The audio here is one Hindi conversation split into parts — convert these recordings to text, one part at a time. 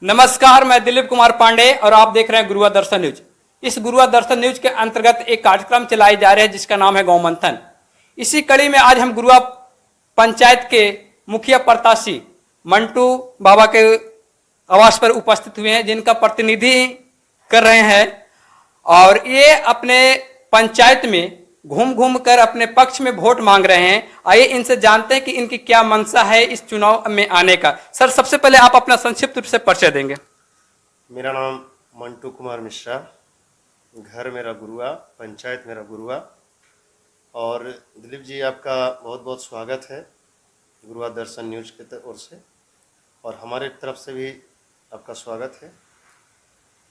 नमस्कार, मैं दिलीप कुमार पांडे और आप देख रहे हैं गुरुआ दर्शन न्यूज। इस गुरुआ दर्शन न्यूज के अंतर्गत एक कार्यक्रम चलाए जा रहे हैं जिसका नाम है गौ मंथन। इसी कड़ी में आज हम गुरुआ पंचायत के मुखिया प्रत्याशी मंटू बाबा के आवास पर उपस्थित हुए हैं, जिनका प्रतिनिधि कर रहे हैं और ये अपने पंचायत में घूम घूम कर अपने पक्ष में वोट मांग रहे हैं। आइए इनसे जानते हैं कि इनकी क्या मंशा है इस चुनाव में आने का। सर, सबसे पहले आप अपना संक्षिप्त रूप से परिचय देंगे। मेरा नाम मंटू कुमार मिश्रा, घर मेरा गुरुआ, पंचायत मेरा गुरुआ। और दिलीप जी, आपका बहुत बहुत स्वागत है गुरुआ दर्शन न्यूज की ओर से, और हमारे तरफ से भी आपका स्वागत है।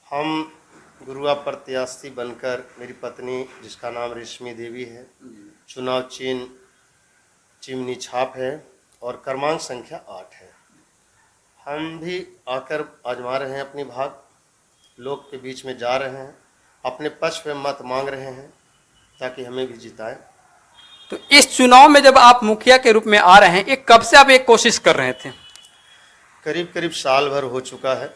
हम गुरुआ प्रत्याशी बनकर, मेरी पत्नी जिसका नाम रेशमी देवी है, चुनाव चिन्ह चिमनी छाप है और क्रमांक संख्या 8 है। हम भी आकर आजमा रहे हैं अपनी भाग, लोग के बीच में जा रहे हैं, अपने पक्ष में मत मांग रहे हैं ताकि हमें भी जिताएं। तो इस चुनाव में जब आप मुखिया के रूप में आ रहे हैं, एक कब से आप एक कोशिश कर रहे थे? करीब करीब साल भर हो चुका है।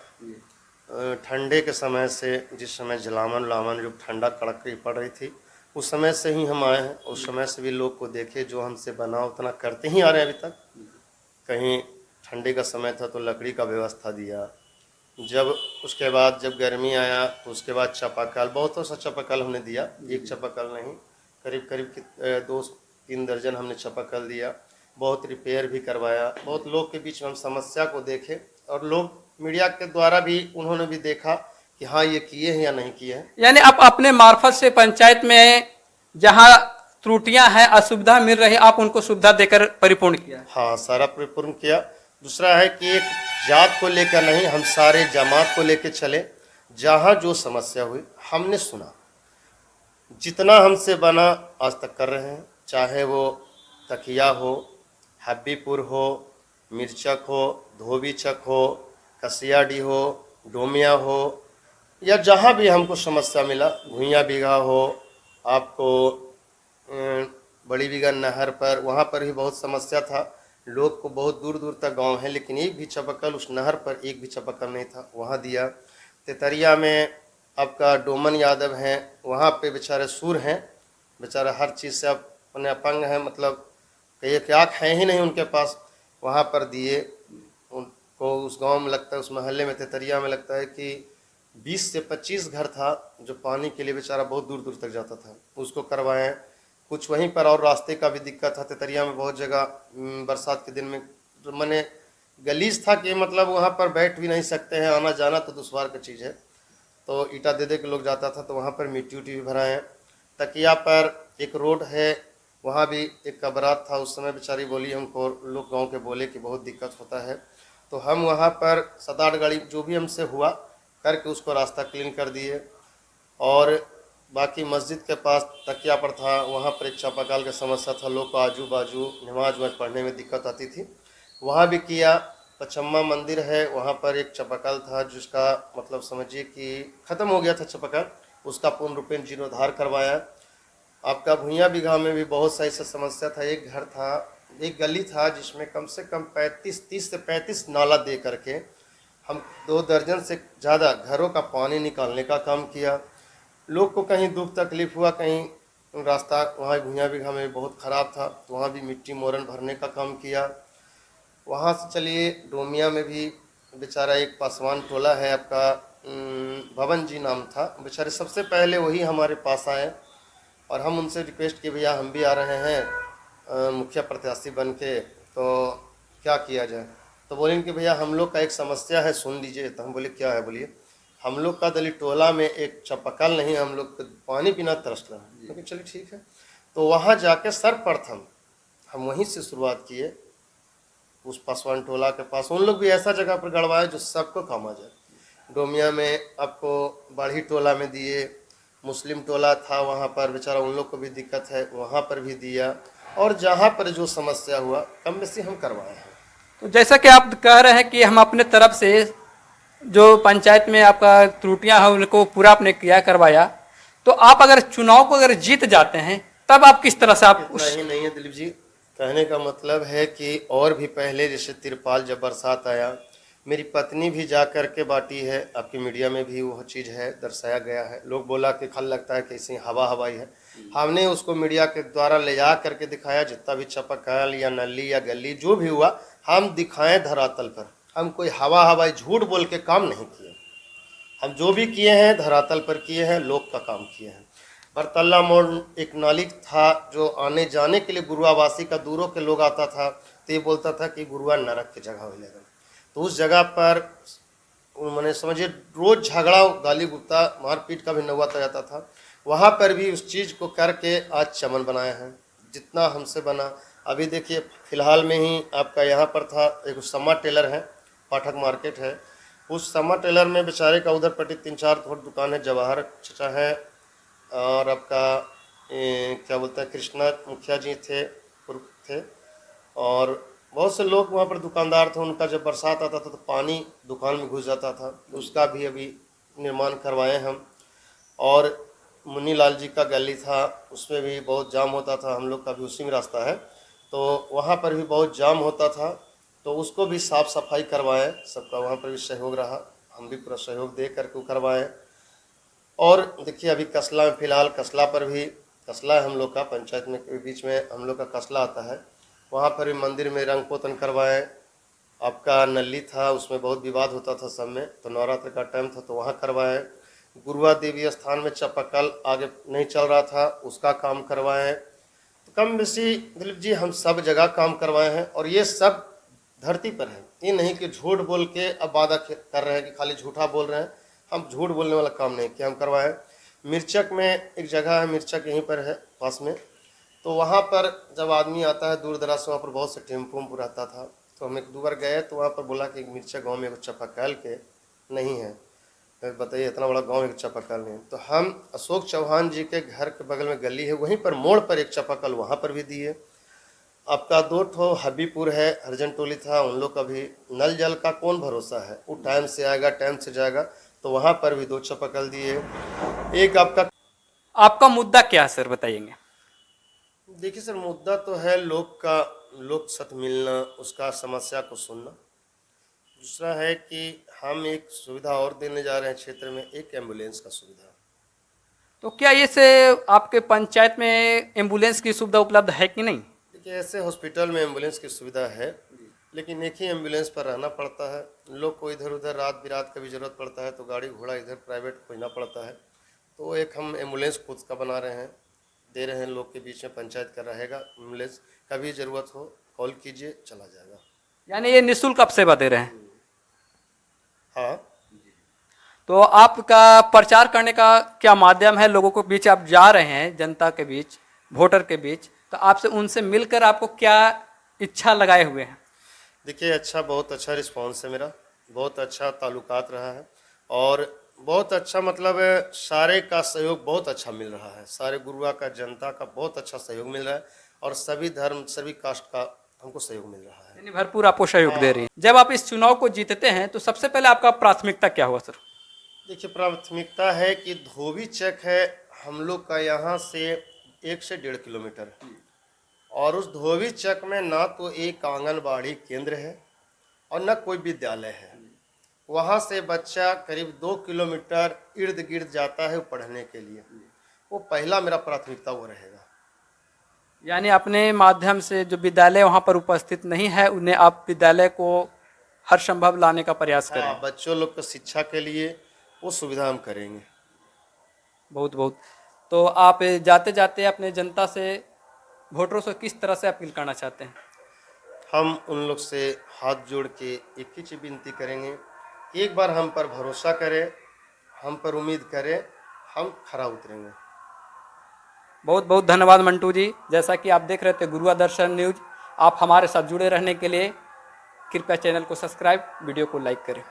ठंडे के समय से, जिस समय जलावन जो ठंडा कड़ाके पड़ रही थी, उस समय से ही हम आए हैं। उस समय से भी लोग को देखे, जो हमसे बना उतना करते ही आ रहे हैं अभी तक। कहीं ठंडे का समय था तो लकड़ी का व्यवस्था दिया, जब उसके बाद जब गर्मी आया तो उसके बाद चापाकल, बहुत सा चापाकल हमने दिया, एक चापाकल नहीं, करीब करीब 2-3 दर्जन हमने चापाकल दिया। बहुत रिपेयर भी करवाया, बहुत लोग के बीच में हम समस्या को देखे और लोग मीडिया के द्वारा भी उन्होंने भी देखा कि हाँ ये किए हैं या नहीं किए हैं। यानी आप अपने मार्फत से पंचायत में जहाँ त्रुटियां हैं, असुविधा मिल रही, आप उनको सुविधा देकर परिपूर्ण किया? हाँ, सारा परिपूर्ण किया। दूसरा है कि एक जात को लेकर नहीं, हम सारे जमात को लेकर चले। जहाँ जो समस्या हुई हमने सुना, जितना हमसे बना आज तक कर रहे हैं। चाहे वो तकिया हो, हब्बीपुर हो, मिर्चक हो, धोबीचक हो, कसियाडी हो, डोमिया हो, या जहाँ भी हमको समस्या मिला, भुइयाँ बीघा हो, आपको बड़ी बीघा नहर पर, वहाँ पर भी बहुत समस्या था। लोग को बहुत दूर दूर तक गांव है, लेकिन एक भी चापाकल उस नहर पर एक भी चापाकल नहीं था, वहाँ दिया। तेतरिया में आपका डोमन यादव हैं, वहाँ पे बेचारे सूर हैं, बेचारा हर चीज़ से अपने अपंग हैं, मतलब एक आँख है ही नहीं उनके पास, वहाँ पर दिए। उनको उस गांव में लगता है, उस मोहल्ले में तेतरिया में लगता है कि 20 से 25 घर था जो पानी के लिए बेचारा बहुत दूर दूर तक जाता था, उसको करवाएं। कुछ वहीं पर और रास्ते का भी दिक्कत था। तेतरिया में बहुत जगह बरसात के दिन में मैंने गलीज था कि मतलब वहाँ पर बैठ भी नहीं सकते हैं, आना जाना तो दुश्वार की चीज़ है। तो ईटा दे के लोग जाता था, तो वहाँ पर मिट्टी उट्टी भी भराएँ। तकिया पर एक रोड है, वहाँ भी एक कबरात था। उस समय बेचारी बोली हमको, लोग गांव के बोले कि बहुत दिक्कत होता है, तो हम वहाँ पर 7-8 गाड़ी जो भी हमसे हुआ करके उसको रास्ता क्लीन कर दिए। और बाकी मस्जिद के पास तकिया पर था, वहाँ पर एक चापाकल का समस्या था, लोग को आजू बाजू नमाज वमाज पढ़ने में दिक्कत आती थी, वहाँ भी किया। पचम्मा मंदिर है, वहाँ पर एक चापाकल था जिसका मतलब समझिए कि ख़त्म हो गया था चापाकल, उसका पूर्ण रूपेण जीर्णोद्धार करवाया। आपका भुइयाँ बीघा में भी बहुत सा ऐसा समस्या था। एक घर था, एक गली था जिसमें कम से कम 30 से 35 नाला दे करके हम 2 दर्जन से ज़्यादा घरों का पानी निकालने का काम किया। लोग को कहीं दुख तकलीफ हुआ, कहीं रास्ता वहाँ भुइयाँ बीघा में बहुत ख़राब था, तो वहाँ भी मिट्टी मोरन भरने का काम किया। वहाँ से चलिए डोमिया में भी बेचारा एक पासवान टोला है आपका, भवन जी नाम था, बेचारे सबसे पहले वही हमारे पास आए और हम उनसे रिक्वेस्ट किए, भैया हम भी आ रहे हैं मुखिया प्रत्याशी बन के, तो क्या किया जाए। तो बोलें कि भैया हम लोग का एक समस्या है, सुन लीजिए। तो हम बोले क्या है, बोलिए। हम लोग का दलित टोला में एक चापाकल नहीं, हम लोग पानी पीना तरस रहा है। लेकिन चलिए ठीक है। तो वहाँ जाके सर्वप्रथम हम वहीं से शुरुआत किए, उस पासवान टोला के पास। उन लोग भी ऐसा जगह पर गड़वाए जो सबको काम आ जाए। डोमिया में आपको बाढ़ी टोला में दिए, मुस्लिम टोला था वहाँ पर बेचारा उन लोग को भी दिक्कत है, वहाँ पर भी दिया। और जहाँ पर जो समस्या हुआ कम बेसी हम करवाए हैं। तो जैसा कि आप कह रहे हैं कि हम अपने तरफ से जो पंचायत में आपका त्रुटियां हैं उनको पूरा आपने किया करवाया, तो आप अगर चुनाव को अगर जीत जाते हैं तब आप किस तरह से आप इतना ही नहीं है दिलीप जी, कहने का मतलब है कि और भी पहले जैसे तिरपाल जब बरसात आया, मेरी पत्नी भी जा कर के बांटी है, आपकी मीडिया में भी वो चीज़ है, दर्शाया गया है। लोग बोला कि खल लगता है कैसी हवा हवाई है, हमने उसको मीडिया के द्वारा ले जा करके दिखाया। जितना भी चापाकल या नली या गली जो भी हुआ हम दिखाएं धरातल पर। हम कोई हवा हवाई झूठ बोल के काम नहीं किए, हम जो भी किए हैं धरातल पर किए हैं, लोग का काम किए हैं। बरतल्ला मोड़ एक नाली था जो आने जाने के लिए गुरुआवासी का दूरों के लोग आता था, तो ये बोलता था कि गुरुआ नरक की जगह हो जाएगा। तो उस जगह पर मैंने समझिए रोज झगड़ा गाली गुप्ता मारपीट का भी नौबत जाता था। वहाँ पर भी उस चीज़ को करके आज चमन बनाए हैं जितना हमसे बना। अभी देखिए फिलहाल में ही आपका यहाँ पर था एक समा टेलर है, पाठक मार्केट है, उस समा टेलर में बेचारे का उधर पट्टी 3-4 थोड़ी दुकान है, जवाहर चचा है और आपका क्या बोलते हैं कृष्णा मुखिया जी थे और बहुत से लोग वहाँ पर दुकानदार थे। उनका जब बरसात आता था तो पानी दुकान में घुस जाता था, उसका भी अभी निर्माण करवाए हम। और मुन्नी लाल जी का गली था, उसमें भी बहुत जाम होता था, हम लोग का भी उसी में रास्ता है, तो वहाँ पर भी बहुत जाम होता था, तो उसको भी साफ़ सफाई करवाएं। सबका वहाँ पर भी सहयोग रहा, हम भी पूरा सहयोग दे करके करवाएं। और देखिए अभी कसला में फ़िलहाल कसला पर भी कसला है हम लोग का, पंचायत में के बीच में हम लोग का कसला आता है, वहाँ पर भी मंदिर में रंग पोतन करवाएं। आपका नली था उसमें बहुत विवाद होता था सब में, तो नवरात्र का टाइम था तो वहाँ करवाएं। गुरुआ देवी स्थान में चापाकल आगे नहीं चल रहा था, उसका काम करवाएं। तो कम बेसी दिलीप जी हम सब जगह काम करवाए हैं और ये सब धरती पर है। ये नहीं कि झूठ बोल के अब वादा कर रहे हैं कि खाली झूठा बोल रहे हैं, हम झूठ बोलने वाला काम नहीं किया, हम करवाए। मिर्चक में एक जगह है, मिर्चक यहीं पर है पास में, तो वहाँ पर जब आदमी आता है दूर दराज से, वहाँ पर बहुत से टेम्पो रहता था, तो हम 1-2 बार गए तो वहाँ पर बोला कि मिर्चक गाँव में एक चापाकल के नहीं है। बताइए इतना बड़ा गांव एक चापाकल नहीं। तो हम अशोक चौहान जी के घर के बगल में गली है, वहीं पर मोड़ पर एक चापाकल वहाँ पर भी दिए। आपका 2 ठो हबीपुर है, हरिजन टोली था, उन लोग का भी नल जल का कौन भरोसा है, वो टाइम से आएगा टाइम से जाएगा, तो वहाँ पर भी 2 चापाकल दिए। एक आपका मुद्दा क्या है सर, बताइएंगे। देखिए सर मुद्दा तो है लोक साथ मिलना, उसका समस्या को सुनना। दूसरा है कि हम एक सुविधा और देने जा रहे हैं क्षेत्र में, एक एम्बुलेंस का सुविधा। तो क्या ये से आपके पंचायत में एम्बुलेंस की सुविधा उपलब्ध है कि नहीं? देखिए ऐसे हॉस्पिटल में एम्बुलेंस की सुविधा है, लेकिन एक ही एम्बुलेंस पर रहना पड़ता है। लोग को इधर उधर रात बिरात का भी ज़रूरत पड़ता है तो गाड़ी घोड़ा इधर प्राइवेट खोजना पड़ता है, तो एक हम एम्बुलेंस खुद का बना रहे हैं, दे रहे हैं लोग के बीच में, पंचायत का रहेगा एम्बुलेंस। कभी ज़रूरत हो कॉल कीजिए, चला जाएगा। यानी ये निःशुल्क आप सेवा दे रहे हैं? हाँ। तो आपका प्रचार करने का क्या माध्यम है? लोगों के बीच आप जा रहे हैं, जनता के बीच, वोटर के बीच, तो आपसे उनसे मिलकर आपको क्या इच्छा लगाए हुए हैं? देखिए अच्छा, बहुत अच्छा रिस्पांस है मेरा, बहुत अच्छा ताल्लुकात रहा है और बहुत अच्छा मतलब सारे का सहयोग बहुत अच्छा मिल रहा है। सारे गुरुआ का, जनता का बहुत अच्छा सहयोग मिल रहा है और सभी धर्म सभी कास्ट का हमको सहयोग मिल रहा है। यानी भरपूर आपको सहयोग दे रही है। जब आप इस चुनाव को जीतते हैं तो सबसे पहले आपका प्राथमिकता क्या हुआ सर? देखिए प्राथमिकता है कि धोबी चक है हम लोग का यहाँ से 1 से 1.5 किलोमीटर, और उस धोबी चक में ना तो एक आंगनबाड़ी केंद्र है और न कोई विद्यालय है। वहाँ से बच्चा करीब 2 किलोमीटर इर्द गिर्द जाता है पढ़ने के लिए। वो पहला मेरा प्राथमिकता वो रहेगा। यानी अपने माध्यम से जो विद्यालय वहाँ पर उपस्थित नहीं है उन्हें आप विद्यालय को हर संभव लाने का प्रयास करें। हाँ, बच्चों लोग को शिक्षा के लिए वो सुविधा हम करेंगे। बहुत बहुत। तो आप जाते जाते अपने जनता से, वोटरों से किस तरह से अपील करना चाहते हैं? हम उन लोग से हाथ जोड़ के एक ही चीज़ विनती करेंगे, एक बार हम पर भरोसा करें, हम पर उम्मीद करें, हम खरा उतरेंगे। बहुत बहुत धन्यवाद मंटू जी। जैसा कि आप देख रहे थे गुरुआ दर्शन न्यूज, आप हमारे साथ जुड़े रहने के लिए कृपया चैनल को सब्सक्राइब, वीडियो को लाइक करें।